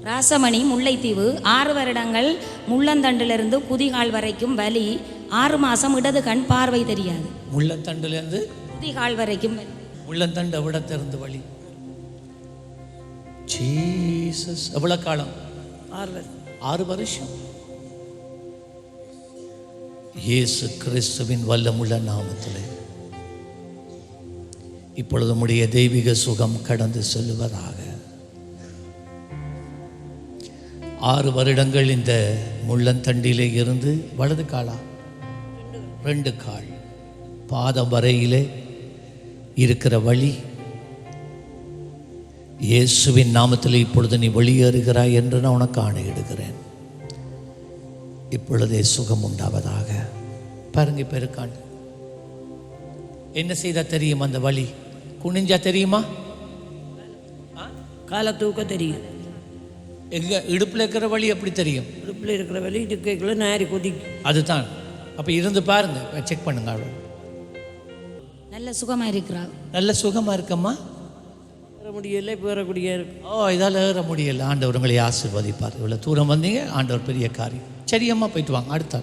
ராசமணி, முல்லைத்தீவு. 6 வருடங்கள் முள்ளந்தண்டிலிருந்து குதிகால் வரைக்கும் வலி. 6 மாதம் இடது கண் பார்வை தெரியாது. முள்ளந்தண்டிலிருந்து குதிகால் வரைக்கும் முள்ளந்தண்டை விட திறந்து வலி. ஜீசஸ். எவ்வளவு காலம்? 6 வருஷம். இயேசு கிறிஸ்துவின் வல்லமுள்ள நாமத்திலே இப்பொழுது உம்முடைய தெய்வீக சுகம் கடந்து செல்லுவதாக. 6 வருடங்கள் இந்த முள்ளந்தண்டிலே இருந்து வலது காலா 2 கால் பாதம் வரையிலே இருக்கிற வழி இயேசுவின் நாமத்தில் இப்பொழுது நீ வெளியேறுகிறாய் என்று நான் உனக்கு ஆணையிடுகிறேன். இப்பொழுதே சுகம் உண்டாவதாக. பாருங்க, பெருக்கான் என்ன செய்தா தெரியும்? அந்த வழி குனிஞ்சா தெரியுமா? காலை தூக்க தெரியும். எங்க இடுப்பில் இருக்கிற வழி எப்படி தெரியும்? இடுப்பில் இருக்கிற வழி இதுக்குள்ள நாரி கொதிக்கும். அதுதான். அப்போ இருந்து பாருங்க, செக் பண்ணுங்க. அவ்வளோ நல்ல சுகமாக இருக்கிறாள். நல்ல சுகமாக இருக்கம்மா. ஏற முடியல, இப்போ ஏறக்கூடிய இருக்கு. இதால் ஏற முடியல. ஆண்டவர் உங்களை ஆசீர்வதிப்பார். இவ்வளோ தூரம் வந்தீங்க, ஆண்டவர் பெரிய காரியம். சரியம்மா, போயிட்டு வாங்க. அடுத்த